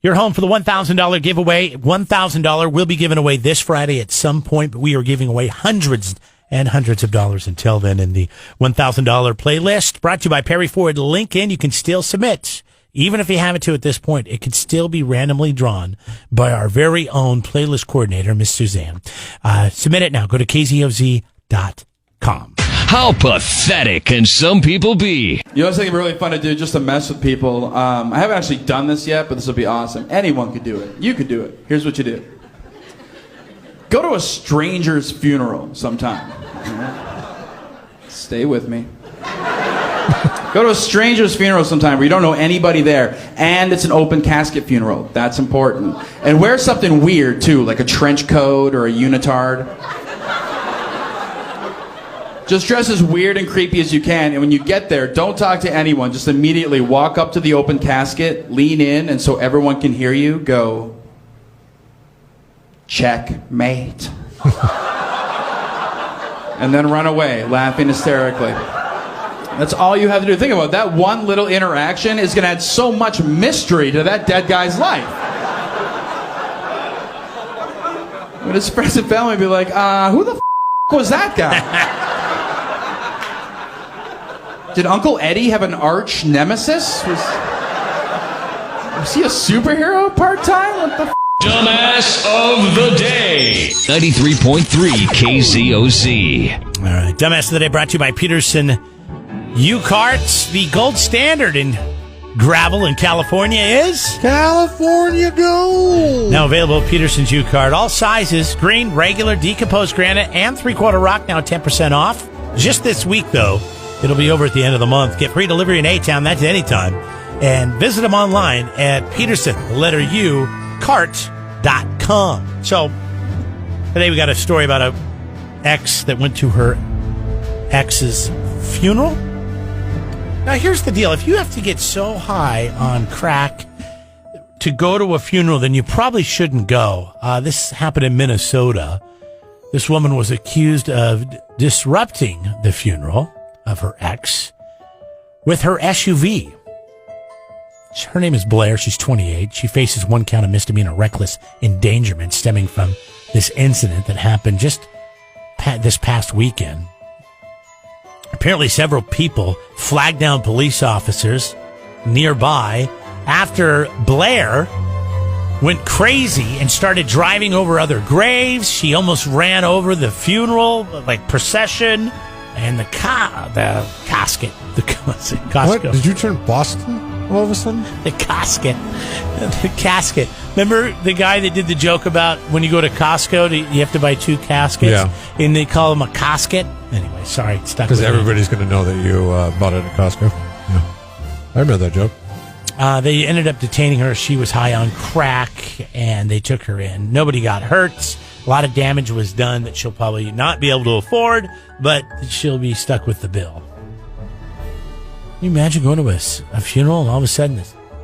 You're home for the $1,000 giveaway. $1,000 will be given away this Friday at some point, but we are giving away hundreds and hundreds of dollars until then in the $1,000 playlist. Brought to you by Perry Ford Lincoln. You can still submit. Even if you haven't to at this point, it can still be randomly drawn by our very own playlist coordinator, Miss Suzanne. Submit it now. Go to kzoz.com. How pathetic can some people be? You know something really fun to do just to mess with people? I haven't actually done this yet, but this will be awesome. Anyone could do it. You could do it. Here's what you do. Go to a stranger's funeral sometime. Stay with me. Go to a stranger's funeral sometime where you don't know anybody there, and it's an open casket funeral. That's important. And wear something weird, too, like a trench coat or a unitard. Just dress as weird and creepy as you can, and when you get there, don't talk to anyone. Just immediately walk up to the open casket, lean in, and so everyone can hear you, go, checkmate. And then run away, laughing hysterically. That's all you have to do. Think about it. That one little interaction is going to add so much mystery to that dead guy's life. But his friends and family would be like, who the was that guy? Did Uncle Eddie have an arch nemesis? Was he a superhero part-time? What the Dumbass of the Day. 93.3 KZOZ. All right. Dumbass of the Day brought to you by Peterson U-Carts. The gold standard in gravel in California is California Gold. now available at Peterson's U-Cart. All sizes, green, regular, decomposed granite, and three-quarter rock, now 10% off. Just this week, though. It'll be over at the end of the month. Get free delivery in A-Town. That's anytime. And visit them online at Peterson, the letter U, cart.com. So today we got a story about a ex that went to her ex's funeral. Now, here's the deal. If you have to get so high on crack to go to a funeral, then you probably shouldn't go. This happened in Minnesota. This woman was accused of disrupting the funeral of her ex with her SUV. Her name is Blair. She's 28. She faces one count of misdemeanor reckless endangerment stemming from this incident that happened just this past weekend. Apparently, several people flagged down police officers nearby after Blair went crazy and started driving over other graves. She almost ran over the funeral, procession, and the casket. What? Did you turn Boston all of a sudden? The casket. The casket. Remember the guy that did the joke about when you go to Costco, you have to buy two caskets? Yeah. And they call them a casket? Anyway, sorry. It's stuck because everybody's going to know that you bought it at Costco. Yeah. I remember that joke. They ended up detaining her. She was high on crack, and they took her in. Nobody got hurt. A lot of damage was done that she'll probably not be able to afford, but she'll be stuck with the bill. Can you imagine going to a funeral and all of a sudden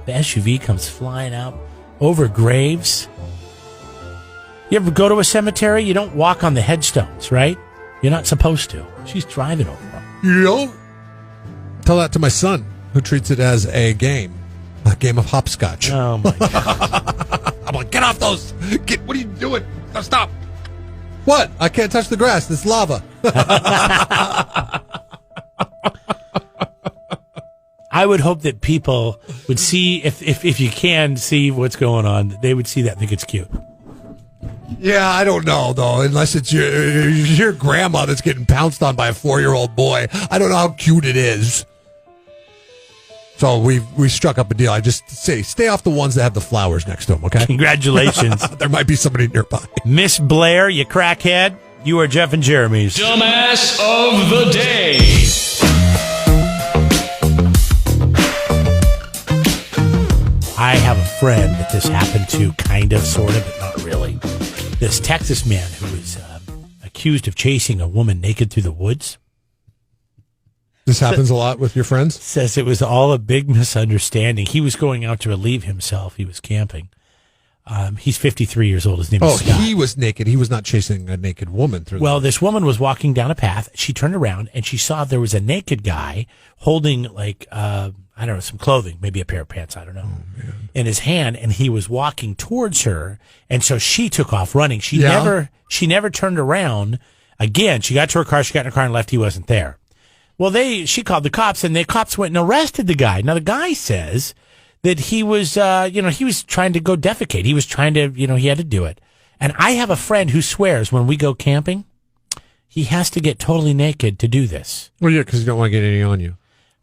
the SUV comes flying out over graves? You ever go to a cemetery? You don't walk on the headstones, right? You're not supposed to. She's driving over them. You know? Tell that to my son, who treats it as a game of hopscotch. Oh, my God. I'm like, get off those. What are you doing? No, stop. What? I can't touch the grass. It's lava. I would hope that people would see, if you can see what's going on, they would see that and think it's cute. Yeah, I don't know, though, unless it's your grandma that's getting pounced on by a 4-year-old boy. I don't know how cute it is. So we struck up a deal. I just say, stay off the ones that have the flowers next to them, okay? Congratulations. There might be somebody nearby. Miss Blair, you crackhead. You are Jeff and Jeremy's Dumbass of the Day. I have a friend that this happened to, kind of, sort of, but not really. This Texas man who was accused of chasing a woman naked through the woods. This happens a lot with your friends? Says it was all a big misunderstanding. He was going out to relieve himself. He was camping. He's 53 years old. His name is Scott. He was naked. He was not chasing a naked woman through the woods. This woman was walking down a path. She turned around and she saw there was a naked guy holding I don't know, some clothing, maybe a pair of pants, I don't know, in his hand, and he was walking towards her, and so she took off running. She never turned around again. She got to her car, she got in her car and left. He wasn't there. Well, she called the cops, and the cops went and arrested the guy. Now, the guy says that he was, he was trying to go defecate. He was trying to, he had to do it. And I have a friend who swears when we go camping, he has to get totally naked to do this. Well, yeah, because you don't want to get any on you.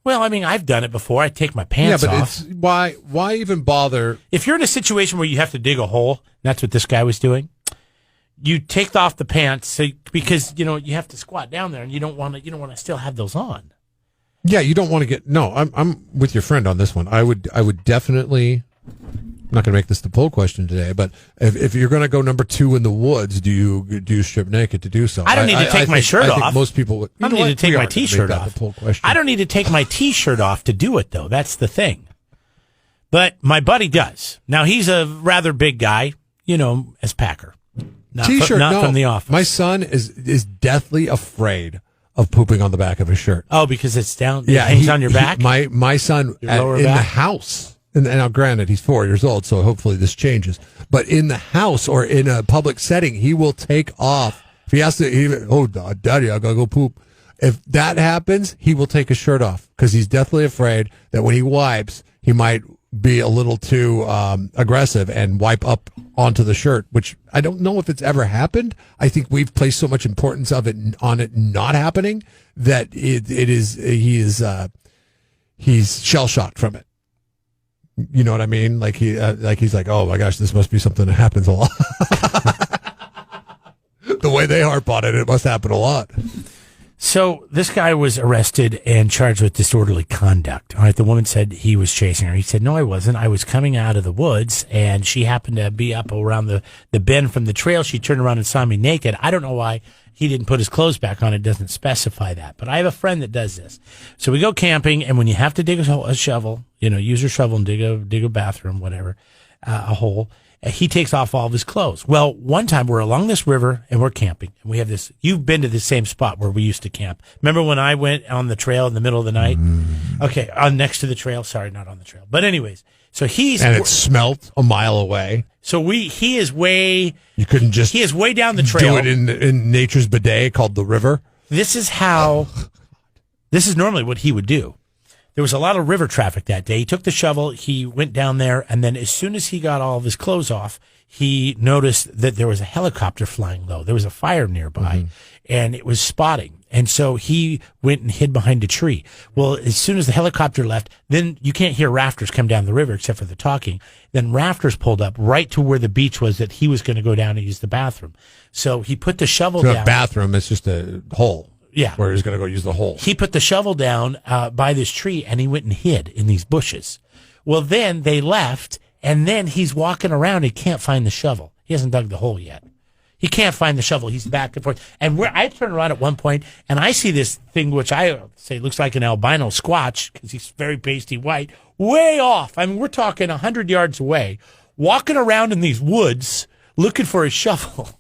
Well, I mean, I've done it before. I take my pants off. It's why even bother? If you're in a situation where you have to dig a hole, and that's what this guy was doing, you take off the pants because you have to squat down there, and you don't want to still have those on. Yeah, you don't want to get. No, I'm with your friend on this one. I would definitely. I'm not going to make this the poll question today, but if you're going to go number 2 in the woods, do you strip naked to do so? I don't need to take my shirt off. I think most people would. I don't need to take my T-shirt off. I don't need to take my T-shirt off to do it, though. That's the thing. But my buddy does. Now, he's a rather big guy, as Packer. T-shirt, not from the office. My son is deathly afraid of pooping on the back of his shirt. Oh, because it's down. Yeah, it hangs on your back. My son in the house. And now, granted, he's 4 years old, so hopefully this changes. But in the house or in a public setting, he will take off. If he has to, Daddy, I gotta go poop. If that happens, he will take his shirt off because he's deathly afraid that when he wipes, he might be a little too aggressive and wipe up onto the shirt, which I don't know if it's ever happened. I think we've placed so much importance on it not happening that he's shell shocked from it. You know what I mean? Like he's like, oh my gosh, this must be something that happens a lot. The way they harp on it, it must happen a lot. So this guy was arrested and charged with disorderly conduct. All right, the woman said he was chasing her. He said, no, I wasn't. I was coming out of the woods, and she happened to be up around the bend from the trail. She turned around and saw me naked. I don't know why he didn't put his clothes back on. It doesn't specify that. But I have a friend that does this. So we go camping, and when you have to dig a shovel, use your shovel and dig a bathroom, whatever, a hole, he takes off all of his clothes. Well, one time we're along this river and we're camping, and we have this. You've been to the same spot where we used to camp. Remember when I went on the trail in the middle of the night? Okay, next to the trail. Sorry, not on the trail. But anyways, so and it smelt a mile away. So he is way. You couldn't just. He is way down the trail. Do it in nature's bidet called the river. This is normally what he would do. There was a lot of river traffic that day. He took the shovel, he went down there, and then as soon as he got all of his clothes off, he noticed that there was a helicopter flying low. There was a fire nearby, and it was spotting. And so he went and hid behind a tree. Well, as soon as the helicopter left, then you can't hear rafters come down the river except for the talking. Then rafters pulled up right to where the beach was that he was going to go down and use the bathroom. So he put the shovel down. The bathroom is just a hole. Yeah. Where he's going to go use the hole. He put the shovel down by this tree, and he went and hid in these bushes. Well, then they left, and then he's walking around. He can't find the shovel. He hasn't dug the hole yet. He can't find the shovel. He's back and forth. And I turn around at one point, and I see this thing, which I say looks like an albino squatch, because he's very pasty white, way off. I mean, we're talking 100 yards away, walking around in these woods looking for a shovel.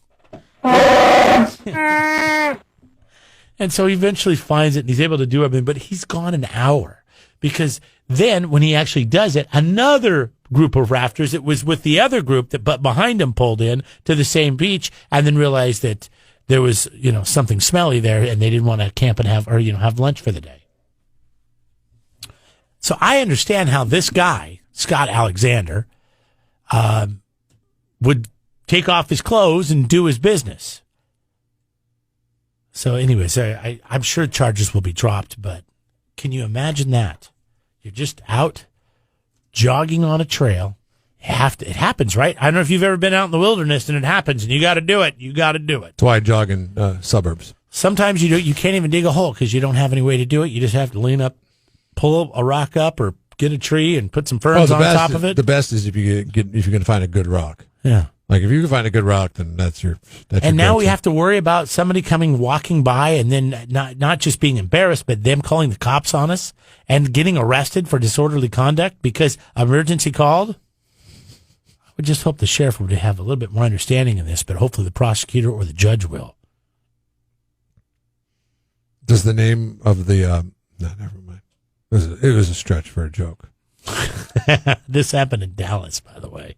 And so he eventually finds it, and he's able to do everything, but he's gone an hour. Because then, when he actually does it, another group of rafters, it was with the other group but behind him, pulled in to the same beach, and then realized that there was, something smelly there, and they didn't want to camp and have lunch for the day. So I understand how this guy, Scott Alexander, would take off his clothes and do his business. So anyways, I'm sure charges will be dropped, but can you imagine that? You're just out jogging on a trail. It happens, right? I don't know if you've ever been out in the wilderness and it happens and you got to do it. You got to do it. That's why I jog in suburbs. Sometimes you can't even dig a hole because you don't have any way to do it. You just have to lean up, pull a rock up, or get a tree and put some ferns on top of it. The best is if you can find a good rock. Yeah. Like if you can find a good rock, then that's your. And now we have to worry about somebody walking by, and then not just being embarrassed, but them calling the cops on us and getting arrested for disorderly conduct because emergency called. I would just hope the sheriff would have a little bit more understanding in this, but hopefully the prosecutor or the judge will. Does the name of the? No, never mind. It was a stretch for a joke. This happened in Dallas, by the way.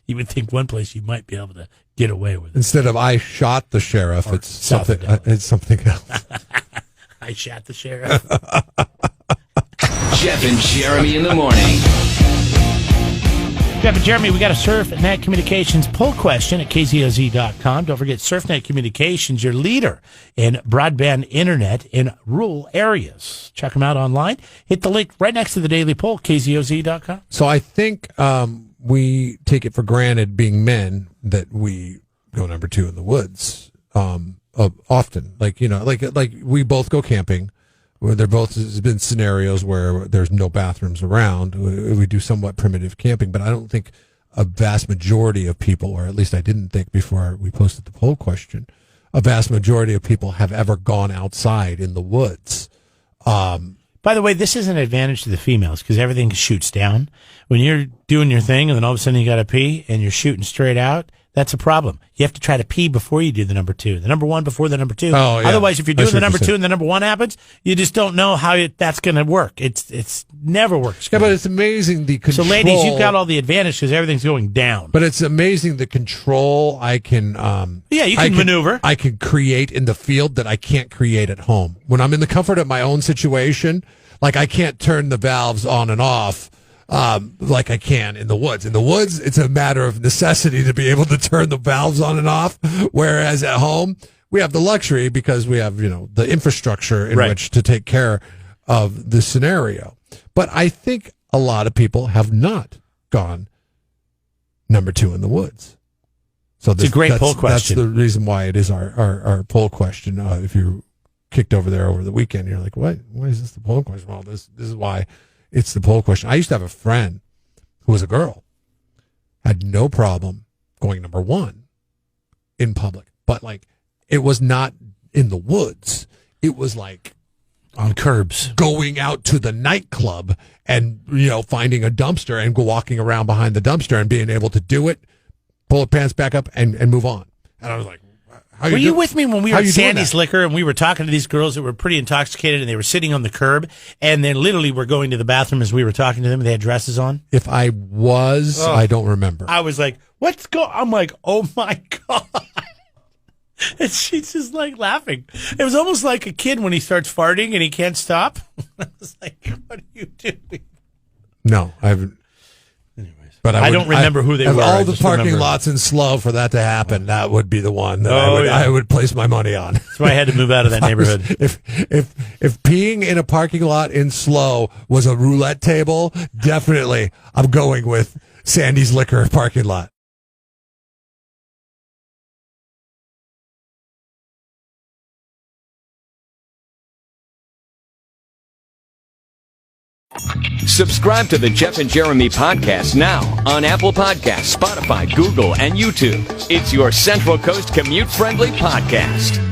You would think one place you might be able to get away with it. Instead of I shot the sheriff, Or it's south of something. Dallas. It's something else. I shot the sheriff. Jeff and Jeremy in the morning. Jeff and Jeremy, we got a SurfNet Communications poll question at kzoz.com. Don't forget, SurfNet Communications, your leader in broadband internet in rural areas. Check them out online. Hit the link right next to the daily poll, kzoz.com. So I think we take it for granted, being men, that we go number 2 in the woods often. Like we both go camping. Where there both has been scenarios where there's no bathrooms around. We do somewhat primitive camping, but I don't think a vast majority of people, or at least I didn't think before we posted the poll question, a vast majority of people have ever gone outside in the woods. By the way, this is an advantage to the females because everything shoots down. When you're doing your thing and then all of a sudden you got to pee and you're shooting straight out, that's a problem. You have to try to pee before you do the number 2. The number 1 before the number 2. Oh, yeah. Otherwise, if you're doing the number 2 saying. and the number 1 happens, you just don't know how that's going to work. It's never works. Yeah, but it's amazing the control. So, ladies, you've got all the advantage because everything's going down. But it's amazing the control I can. You can maneuver. I can create in the field that I can't create at home. When I'm in the comfort of my own situation, like I can't turn the valves on and off. Like I can in the woods. In the woods, it's a matter of necessity to be able to turn the valves on and off. Whereas at home, we have the luxury because we have, the infrastructure in which to take care of the scenario. But I think a lot of people have not gone number 2 in the woods. So it's a great poll question. That's the reason why it is our poll question. If you kicked over there over the weekend, you're like, what? Why is this the poll question? Well, this is why. It's the poll question. I used to have a friend who was a girl, had no problem going number 1 in public, but it was not in the woods. It was like on curbs, going out to the nightclub and, finding a dumpster and walking around behind the dumpster and being able to do it, pull the pants back up and move on. And I was like, were you with me when we were at Sandy's Liquor and we were talking to these girls that were pretty intoxicated and they were sitting on the curb and then literally were going to the bathroom as we were talking to them and they had dresses on? If I was, I don't remember. I was like, I'm like, oh my God. And she's just laughing. It was almost like a kid when he starts farting and he can't stop. I was like, what are you doing? No, I haven't. But I don't remember who they were. All the parking lots in Slow for that to happen, that would be the one that I would place my money on. That's why I had to move out of that neighborhood. If peeing in a parking lot in Slow was a roulette table, definitely I'm going with Sandy's Liquor parking lot. Subscribe to the Jeff and Jeremy podcast now on Apple Podcasts, Spotify, Google, and YouTube. It's your Central Coast commute-friendly podcast.